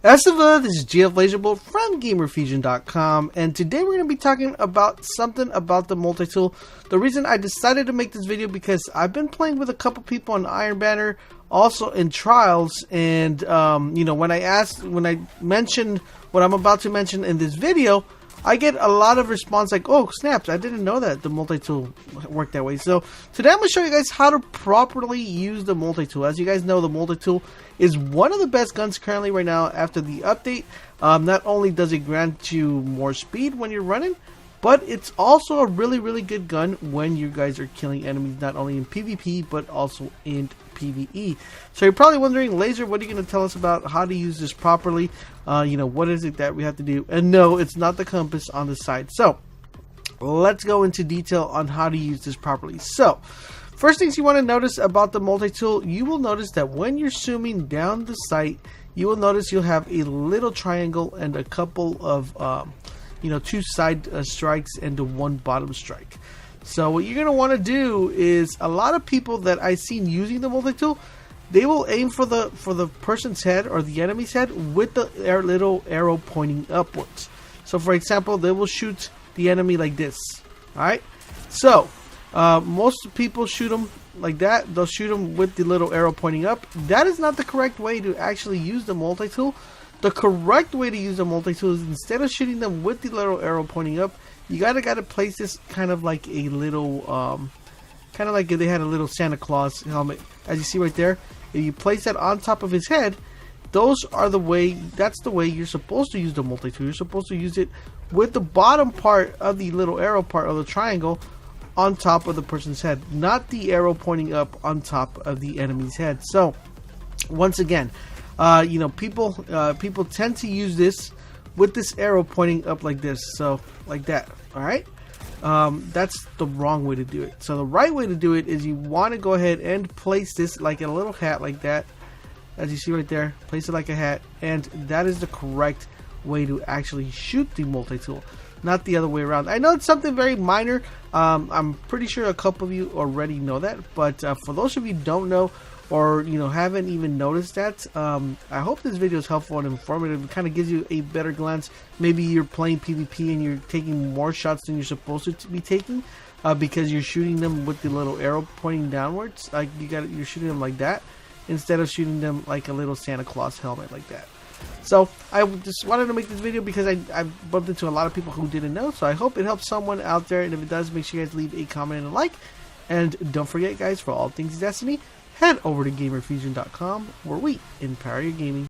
This is GF LaserBolt from GamerFusion.com, and today we're going to be talking about something about the multi-tool. The reason I decided to make this video because I've been playing with a couple people on Iron Banner, also in Trials, and you know, when I mentioned what I'm about to mention in this video, I get a lot of response like, oh snaps, I didn't know that the multi-tool worked that way. So today I'm going to show you guys how to properly use the multi-tool. As you guys know, the multi-tool is one of the best guns currently right now after the update. Not only does it grant you more speed when you're running, but it's also a really good gun when you guys are killing enemies, not only in PvP but also in PvE. So you're probably wondering, Laser, what are you going to tell us about how to use this properly? You know, what is it that we have to do? And no, it's not the compass on the side. So let's go into detail on how to use this properly. So first things you want to notice about the multi-tool, you will notice that when you're zooming down the sight, you will notice you'll have a little triangle and a couple of you know, two side strikes and one bottom strike. So what you're going to want to do is, a lot of people that I've seen using the multi-tool, they will aim for the person's head or the enemy's head with the little arrow pointing upwards. So for example, they will shoot the enemy like this. Alright, so most people shoot them like that. They'll shoot them with the little arrow pointing up. That is not the correct way to actually use the multi-tool. The correct way to use the multi-tool is, instead of shooting them with the little arrow pointing up, you gotta place this kind of like a little kind of like if they had a little Santa Claus helmet, as you see right there. If you place that on top of his head, that's the way you're supposed to use the multi-tool. You're supposed to use it with the bottom part of the little arrow part of the triangle on top of the person's head, not the arrow pointing up on top of the enemy's head. So once again, you know, people tend to use this with this arrow pointing up like this, so like that. All right, that's the wrong way to do it. So the right way to do it is, you want to go ahead and place this like a little hat like that, as you see right there. Place it like a hat, and that is the correct way to actually shoot the multi-tool, not the other way around. I know it's something very minor. I'm pretty sure a couple of you already know that, but for those of you who don't know, or you know, haven't even noticed that, I hope this video is helpful and informative. It kind of gives you a better glance. Maybe you're playing PvP and you're taking more shots than you're supposed to be taking, because you're shooting them with the little arrow pointing downwards. Like you're shooting them like that, instead of shooting them like a little Santa Claus helmet like that. So I just wanted to make this video because I bumped into a lot of people who didn't know. So I hope it helps someone out there, and if it does, make sure you guys leave a comment and a like. And don't forget, guys, for all things Destiny, head over to GamerFusion.com, where we empower your gaming.